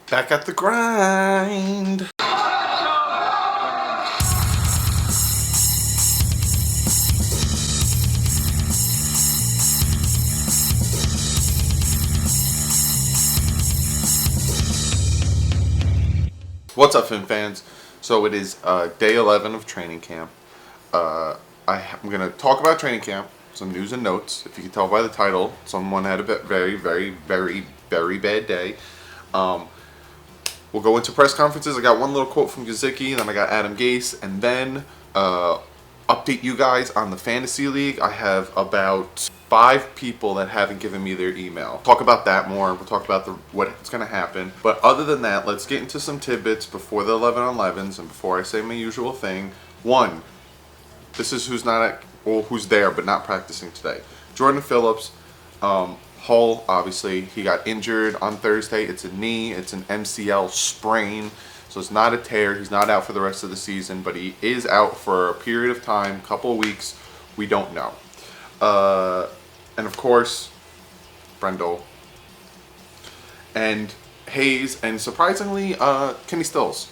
Back at the grind. What's up, Fin fans? So it is day 11 of training camp. I'm going to talk about training camp, some news and notes. If you can tell by the title, someone had a very, very, very, very bad day. We'll go into press conferences. I got one little quote from Gesicki, then I got Adam Gase, and then update you guys on the fantasy league. I have about 5 people that haven't given me their email. Talk about that more. We'll talk about what's going to happen. But other than that, let's get into some tidbits before the 11-on-11s and before I say my usual thing. 1, this is who's there but not practicing today. Jordan Phillips, Hull, obviously, he got injured on Thursday. It's a knee. It's an MCL sprain. So it's not a tear. He's not out for the rest of the season, but he is out for a period of time, couple of weeks. We don't know. And of course, Brendel and Hayes, and surprisingly, Kenny Stills.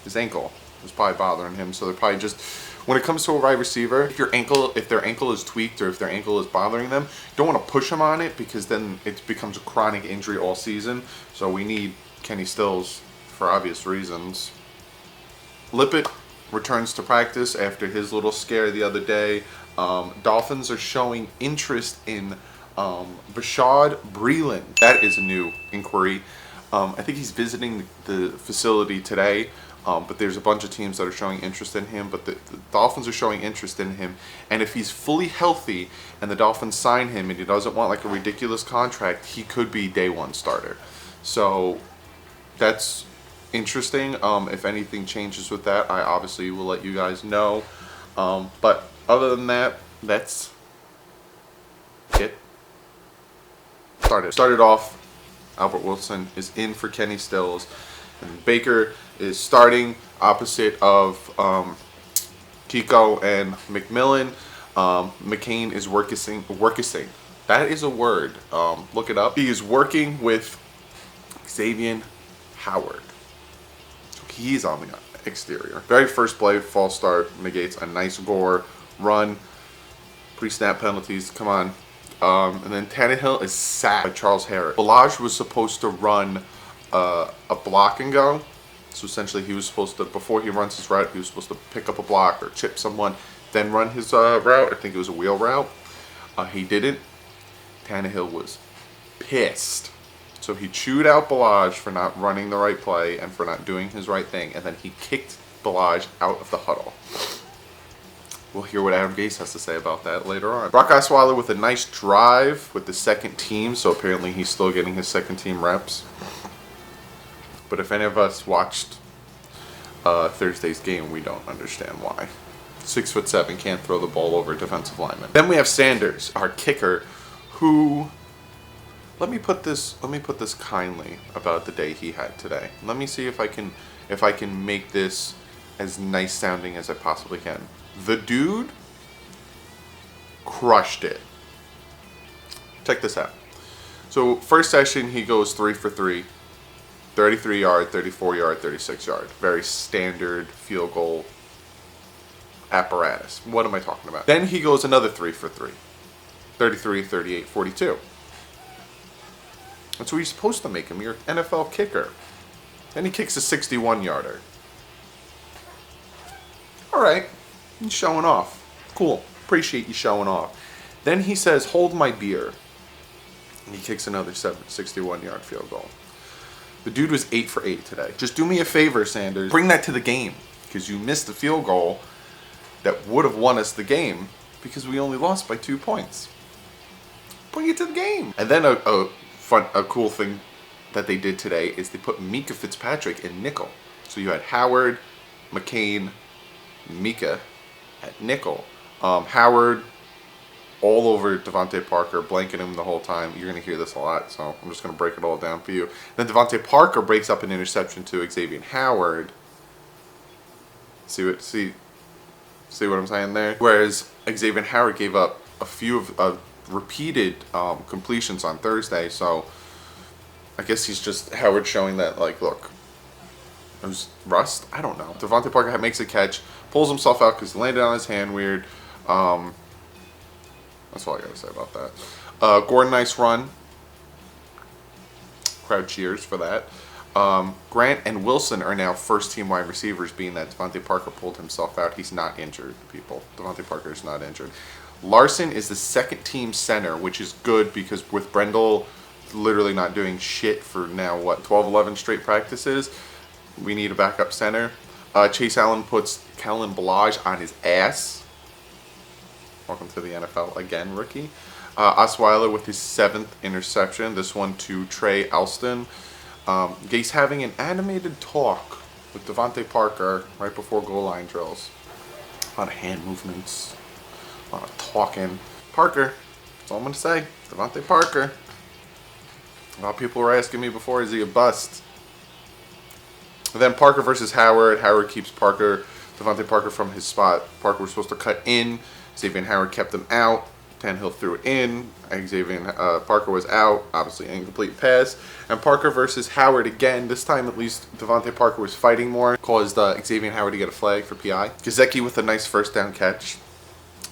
His ankle was probably bothering him, so they're probably just, when it comes to a wide receiver, if their ankle is tweaked or if their ankle is bothering them, you don't want to push them on it because then it becomes a chronic injury all season. So we need Kenny Stills for obvious reasons. Lippett returns to practice after his little scare the other day. Dolphins are showing interest in Bashaud Breeland. That is a new inquiry. I think he's visiting the facility today, but there's a bunch of teams that are showing interest in him. But the Dolphins are showing interest in him, and if he's fully healthy and the Dolphins sign him and he doesn't want like a ridiculous contract, he could be day 1 starter. So that's interesting. If anything changes with that, I obviously will let you guys know. But other than that, let's get started. Started off, Albert Wilson is in for Kenny Stills, and Baker is starting opposite of Kiko and McMillan. McCain is working. That is a word. Look it up. He is working with Xavier Howard. He's on the exterior. Very first play, false start, negates a nice gore run. Pre-snap penalties, come on. And then Tannehill is sacked by Charles Harris. Ballage was supposed to run a block and go. So essentially he was supposed to, before he runs his route, he was supposed to pick up a block or chip someone, then run his route. I think it was a wheel route. He didn't. Tannehill was pissed. So he chewed out Ballage for not running the right play and for not doing his right thing, and then he kicked Ballage out of the huddle. We'll hear what Adam Gase has to say about that later on. Brock Osweiler with a nice drive with the second team, so apparently he's still getting his second team reps. But if any of us watched Thursday's game, we don't understand why. 6'7", can't throw the ball over a defensive lineman. Then we have Sanders, our kicker, who... Let me put this kindly about the day he had today. Let me see if I can make this as nice sounding as I possibly can. The dude crushed it. Check this out. So first session he goes 3 for 3. 33 yard, 34 yard, 36 yard. Very standard field goal apparatus. What am I talking about? Then he goes another 3 for 3. 33, 38, 42. That's what you're supposed to make him. You're an NFL kicker. Then he kicks a 61-yarder. All right. He's showing off. Cool. Appreciate you showing off. Then he says, hold my beer. And he kicks another 61-yard field goal. The dude was 8 for 8 today. Just do me a favor, Sanders. Bring that to the game. Because you missed the field goal that would have won us the game because we only lost by 2 points. Bring it to the game. And then a cool thing that they did today is they put Mika Fitzpatrick in nickel. So you had Howard, McCain, Mika at nickel. Howard all over DeVante Parker, blanking him the whole time. You're going to hear this a lot, so I'm just going to break it all down for you. Then DeVante Parker breaks up an interception to Xavier Howard. See what I'm saying there? Whereas Xavier Howard gave up a few of repeated completions on Thursday, so I guess he's just Howard showing that, like, look, it was rust. I don't know. DeVante Parker makes a catch, pulls himself out because he landed on his hand weird. That's all I gotta say about that. Gordon, nice run. Crowd cheers for that. Grant and Wilson are now first-team wide receivers, being that DeVante Parker pulled himself out. He's not injured, people. DeVante Parker is not injured. Larson is the second-team center, which is good because with Brendel literally not doing shit for now, 12, 11 straight practices, we need a backup center. Chase Allen puts Kellen Balaj on his ass. Welcome to the NFL again, rookie. Osweiler with his 7th interception. This one to Trey Alston. Gase having an animated talk with DeVante Parker right before goal line drills. A lot of hand movements. A lot of talking. Parker. That's all I'm going to say. DeVante Parker. A lot of people were asking me before, is he a bust? And then Parker versus Howard. Howard keeps DeVante Parker from his spot. Parker was supposed to cut in. Xavier Howard kept him out. Tannehill threw it in. Parker was out. Obviously, an incomplete pass. And Parker versus Howard again. This time, at least, DeVante Parker was fighting more. Caused Xavier Howard to get a flag for PI. Gesicki with a nice first down catch.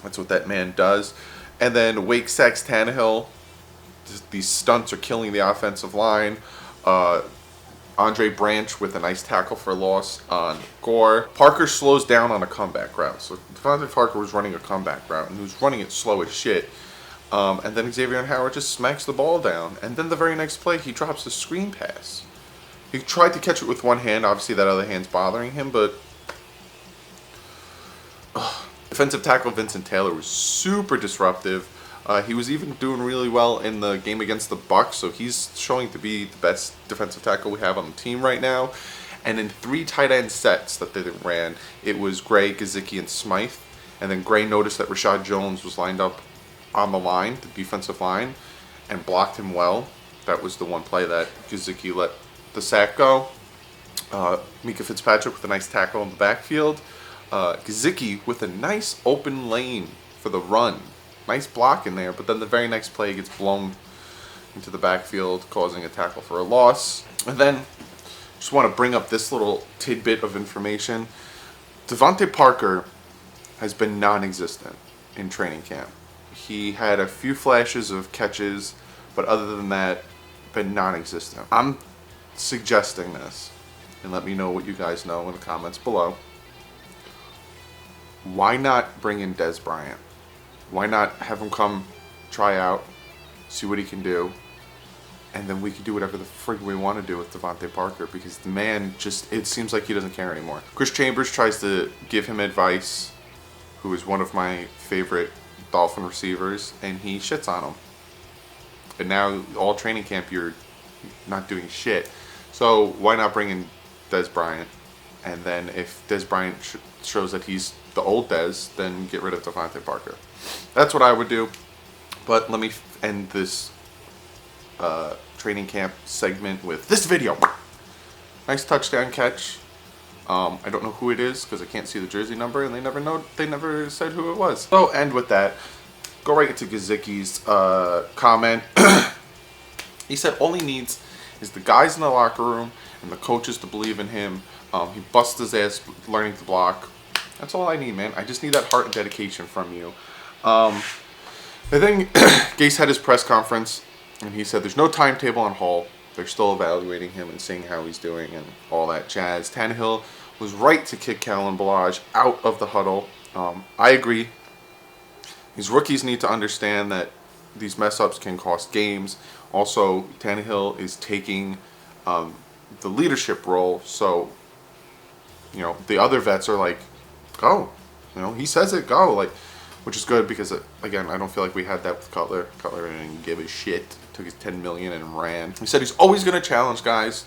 That's what that man does. And then Wake sacks Tannehill. These stunts are killing the offensive line. Andre Branch with a nice tackle for loss on Gore. Parker slows down on a comeback route. So DeVante Parker was running a comeback route, and he was running it slow as shit. And then Xavier Howard just smacks the ball down. And then the very next play, he drops a screen pass. He tried to catch it with one hand. Obviously, that other hand's bothering him, but defensive tackle Vincent Taylor was super disruptive. He was even doing really well in the game against the Bucs, so he's showing to be the best defensive tackle we have on the team right now. And in 3 tight end sets that they ran, it was Gray, Gesicki, and Smythe. And then Gray noticed that Rashad Jones was lined up on the line, the defensive line, and blocked him well. That was the one play that Gesicki let the sack go. Mika Fitzpatrick with a nice tackle in the backfield. Gesicki with a nice open lane for the run. Nice block in there, but then the very next play gets blown into the backfield, causing a tackle for a loss. And then, just want to bring up this little tidbit of information. DeVante Parker has been non-existent in training camp. He had a few flashes of catches, but other than that, been non-existent. I'm suggesting this, and let me know what you guys know in the comments below. Why not bring in Dez Bryant? Why not have him come try out, see what he can do, and then we can do whatever the frig we want to do with DeVante Parker, because the man just, it seems like he doesn't care anymore. Chris Chambers tries to give him advice, who is one of my favorite Dolphin receivers, and he shits on him. And now all training camp you're not doing shit. So why not bring in Dez Bryant? And then if Dez Bryant shows that he's the old Dez, then get rid of DeVante Parker. That's what I would do. But let me end this training camp segment with this video. Nice touchdown catch. I don't know who it is because I can't see the jersey number, and they never said who it was. So end with that. Go right into Gesicki's comment. He said all he needs is the guys in the locker room and the coaches to believe in him. He busts his ass learning to block. That's all I need, man. I just need that heart and dedication from you. I think Gase had his press conference, and he said there's no timetable on Hall. They're still evaluating him and seeing how he's doing and all that jazz. Tannehill was right to kick Kellen Balaj out of the huddle. I agree. These rookies need to understand that these mess-ups can cost games. Also, Tannehill is taking the leadership role, so the other vets are like, go. He says it, go. Like, which is good because, again, I don't feel like we had that with Cutler. Cutler didn't give a shit. Took his $10 million and ran. He said he's always going to challenge guys,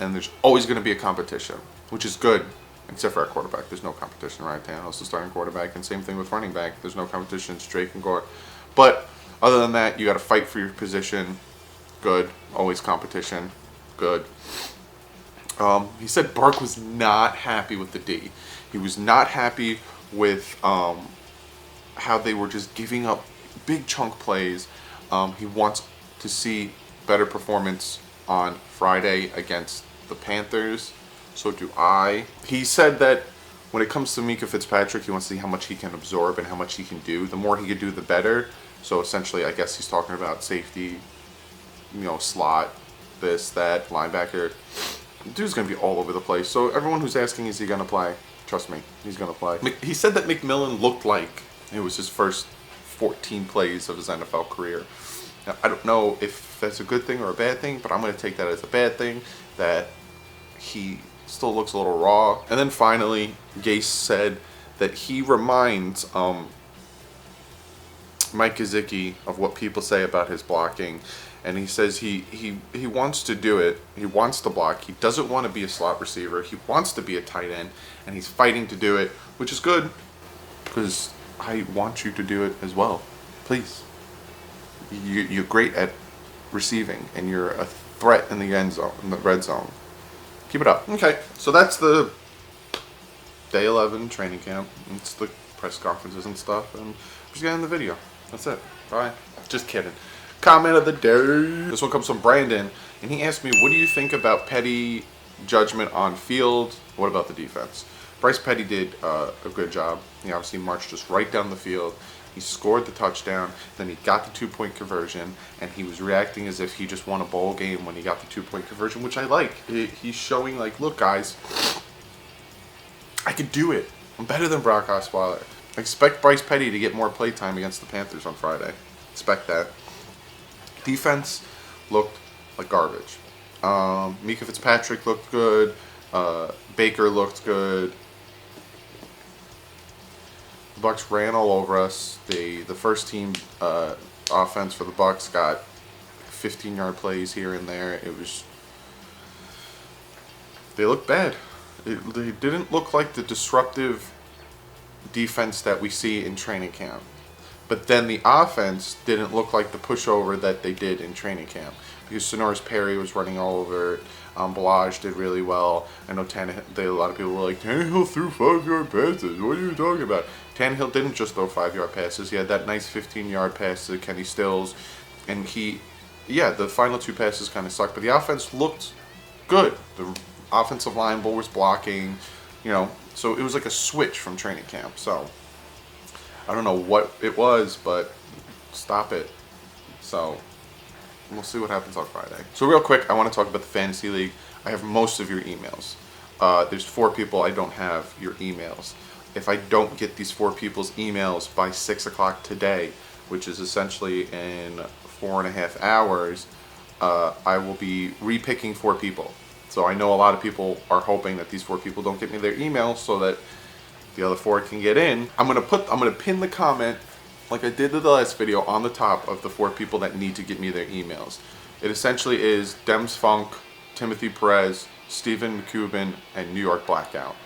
and there's always going to be a competition, which is good, except for our quarterback. There's no competition, right? Tannehill's the starting quarterback, and same thing with running back. There's no competition. It's Drake and Gore. But other than that, you got to fight for your position. Good. Always competition. Good. He said Bark was not happy with the D. He was not happy with how they were just giving up big chunk plays. He wants to see better performance on Friday against the Panthers. So do I. He said that when it comes to Mika Fitzpatrick, he wants to see how much he can absorb and how much he can do. The more he can do, the better. So essentially, I guess he's talking about safety, slot, this, that, linebacker. Dude's going to be all over the place. So everyone who's asking, is he going to play? Trust me, he's going to play. He said that McMillan looked like it was his first 14 plays of his NFL career. Now, I don't know if that's a good thing or a bad thing, but I'm going to take that as a bad thing, that he still looks a little raw. And then finally, Gase said that he reminds Mike Gesicki of what people say about his blocking. And he says he wants to do it. He wants to block. He doesn't want to be a slot receiver. He wants to be a tight end. And he's fighting to do it, which is good, because I want you to do it as well. Please. You're great at receiving, and you're a threat in the end zone, in the red zone. Keep it up. Okay, so that's the day 11 training camp. It's the press conferences and stuff, and just getting the video. That's it. Bye. Just kidding. Comment of the day. This one comes from Brandon, and he asked me, what do you think about Petty judgment on field? What about the defense? Bryce Petty did a good job. He obviously marched us right down the field. He scored the touchdown, then he got the 2-point conversion, and he was reacting as if he just won a bowl game when he got the 2-point conversion, which I like. He's showing, like, look, guys, I could do it. I'm better than Brock Osweiler. I expect Bryce Petty to get more play time against the Panthers on Friday. Expect that. Defense looked like garbage. Mika Fitzpatrick looked good. Baker looked good. The Bucs ran all over us. The first team offense for the Bucs got 15-yard plays here and there. They looked bad. They didn't look like the disruptive defense that we see in training camp. But then the offense didn't look like the pushover that they did in training camp, because Sonoris Perry was running all over it. Balaj did really well. I know a lot of people were like, Tannehill threw 5-yard passes. What are you talking about? Tannehill didn't just throw 5-yard passes. He had that nice 15-yard pass to Kenny Stills. And the final 2 passes kind of sucked. But the offense looked good. The offensive line was blocking, So it was like a switch from training camp. So I don't know what it was, but stop it. So we'll see what happens on Friday. So real quick, I want to talk about the Fantasy League. I have most of your emails. There's 4 people I don't have your emails. If I don't get these 4 people's emails by 6 o'clock today, which is essentially in 4.5 hours, I will be repicking 4 people. So I know a lot of people are hoping that these 4 people don't get me their emails so that the other 4 can get in. I'm gonna pin the comment, like I did in the last video, on the top of the 4 people that need to get me their emails. It essentially is Dems Funk, Timothy Perez, Stephen McCubbin, and New York Blackout.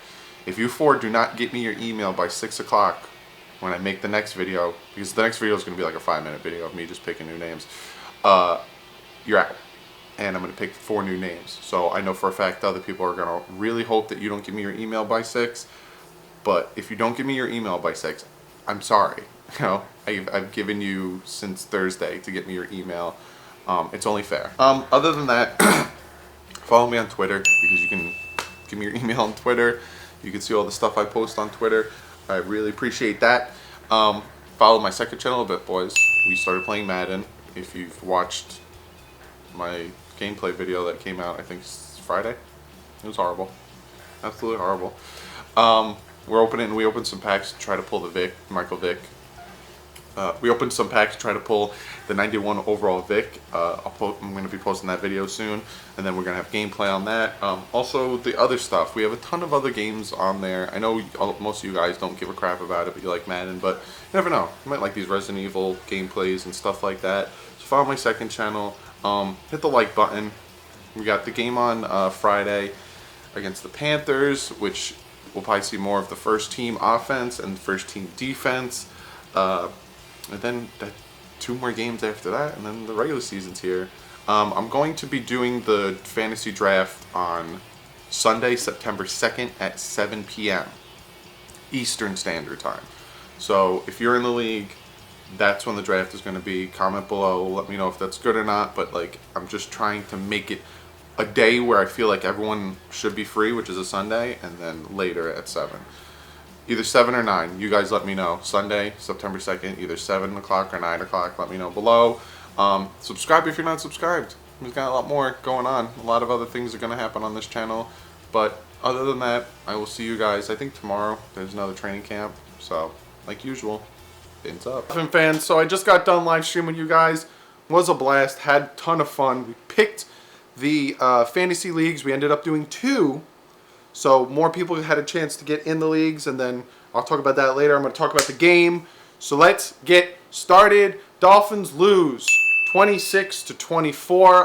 If you 4 do not get me your email by 6 o'clock when I make the next video, because the next video is going to be like a 5-minute video of me just picking new names, you're out. And I'm going to pick 4 new names. So I know for a fact other people are going to really hope that you don't give me your email by 6. But if you don't give me your email by 6, I'm sorry. I've given you since Thursday to get me your email. It's only fair. Other than that, follow me on Twitter, because you can give me your email on Twitter. You can see all the stuff I post on Twitter. I really appreciate that. Follow my second channel a bit, boys. We started playing Madden. If you've watched my gameplay video that came out, I think Friday. It was horrible. Absolutely horrible. We opened some packs to try to pull the Michael Vick. We opened some packs to try to pull the 91 overall Vic. I'm going to be posting that video soon, and then we're going to have gameplay on that. Also, the other stuff. We have a ton of other games on there. I know most of you guys don't give a crap about it, but you like Madden, but you never know. You might like these Resident Evil gameplays and stuff like that. So follow my second channel. Hit the like button. We got the game on Friday against the Panthers, which we'll probably see more of the first team offense and the first team defense. And then 2 more games after that, and then the regular season's here. I'm going to be doing the fantasy draft on Sunday, September 2nd at 7 p.m. Eastern Standard Time. So if you're in the league, That's when the draft is going to be. Comment below, let me know if that's good or not. But like, I'm just trying to make it a day where I feel like everyone should be free, which is a Sunday, and then later at 7. Either 7 or 9. You guys let me know. Sunday, September 2nd, either 7 o'clock or 9 o'clock. Let me know below. Subscribe if you're not subscribed. We've got a lot more going on. A lot of other things are going to happen on this channel. But other than that, I will see you guys. I think tomorrow there's another training camp. So, like usual, fins up. Dolphin fans, so I just got done live streaming with you guys. Was a blast. Had a ton of fun. We picked the fantasy leagues. We ended up doing 2. So more people had a chance to get in the leagues, and then I'll talk about that later. I'm going to talk about the game. So let's get started. Dolphins lose 26-24.